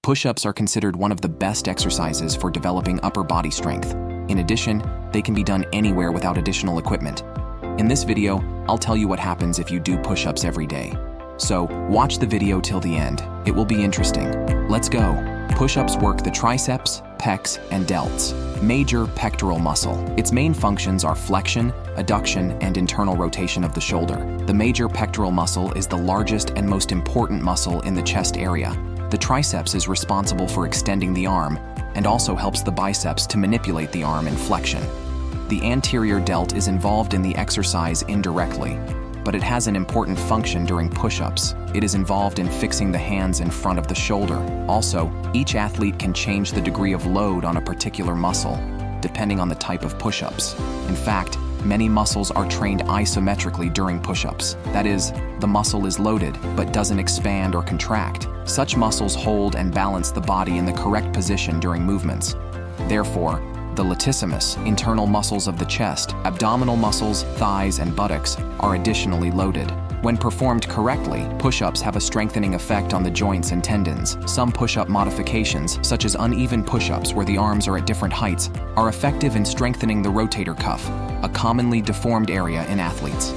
Push-ups are considered one of the best exercises for developing upper body strength. In addition, they can be done anywhere without additional equipment. In this video, I'll tell you what happens if you do push-ups every day. So, watch the video till the end. It will be interesting. Let's go. Push-ups work the triceps, pecs, and delts, major pectoral muscle. Its main functions are flexion, adduction, and internal rotation of the shoulder. The major pectoral muscle is the largest and most important muscle in the chest area. The triceps is responsible for extending the arm and also helps the biceps to manipulate the arm in flexion. The anterior delt is involved in the exercise indirectly, but it has an important function during push-ups. It is involved in fixing the hands in front of the shoulder. Also, each athlete can change the degree of load on a particular muscle, depending on the type of push-ups. In fact, many muscles are trained isometrically during push-ups. That is, the muscle is loaded, but doesn't expand or contract. Such muscles hold and balance the body in the correct position during movements. Therefore, the latissimus, internal muscles of the chest, abdominal muscles, thighs, and buttocks are additionally loaded. When performed correctly, push-ups have a strengthening effect on the joints and tendons. Some push-up modifications, such as uneven push-ups where the arms are at different heights, are effective in strengthening the rotator cuff, a commonly deformed area in athletes.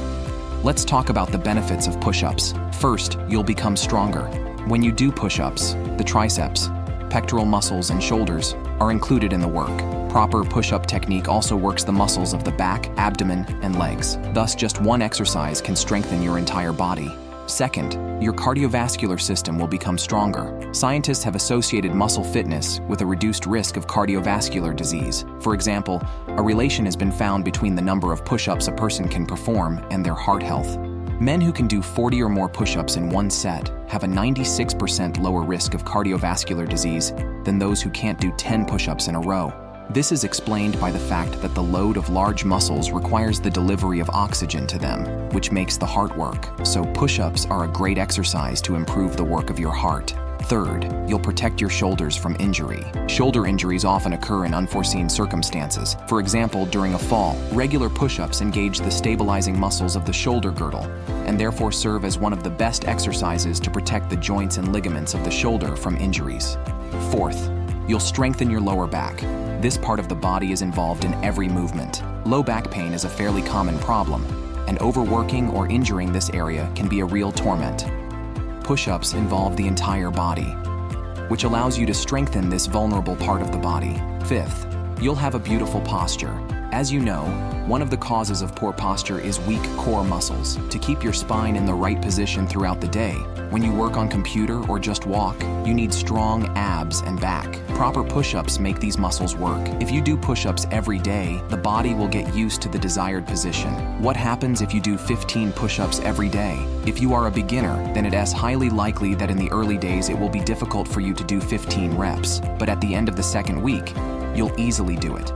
Let's talk about the benefits of push-ups. First, you'll become stronger. When you do push-ups, the triceps, pectoral muscles, and shoulders are included in the work. Proper push-up technique also works the muscles of the back, abdomen, and legs. Thus, just one exercise can strengthen your entire body. Second, your cardiovascular system will become stronger. Scientists have associated muscle fitness with a reduced risk of cardiovascular disease. For example, a relation has been found between the number of push-ups a person can perform and their heart health. Men who can do 40 or more push-ups in one set have a 96% lower risk of cardiovascular disease than those who can't do 10 push-ups in a row. This is explained by the fact that the load of large muscles requires the delivery of oxygen to them, which makes the heart work. So push-ups are a great exercise to improve the work of your heart. Third, you'll protect your shoulders from injury. Shoulder injuries often occur in unforeseen circumstances. For example, during a fall, regular push-ups engage the stabilizing muscles of the shoulder girdle, and therefore serve as one of the best exercises to protect the joints and ligaments of the shoulder from injuries. Fourth, you'll strengthen your lower back. This part of the body is involved in every movement. Low back pain is a fairly common problem, and overworking or injuring this area can be a real torment. Push-ups involve the entire body, which allows you to strengthen this vulnerable part of the body. Fifth, you'll have a beautiful posture. As you know, one of the causes of poor posture is weak core muscles. To keep your spine in the right position throughout the day, when you work on computer or just walk, you need strong abs and back. Proper push-ups make these muscles work. If you do push-ups every day, the body will get used to the desired position. What happens if you do 15 push-ups every day? If you are a beginner, then it is highly likely that in the early days it will be difficult for you to do 15 reps. But at the end of the second week, you'll easily do it.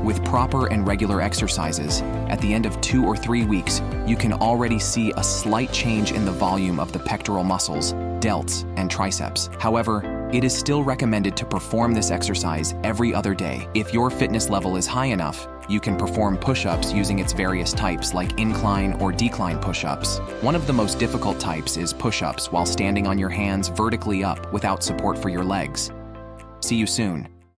With proper and regular exercises, at the end of 2 or 3 weeks, you can already see a slight change in the volume of the pectoral muscles, delts, and triceps. However, it is still recommended to perform this exercise every other day. If your fitness level is high enough, you can perform push-ups using its various types like incline or decline push-ups. One of the most difficult types is push-ups while standing on your hands vertically up without support for your legs. See you soon.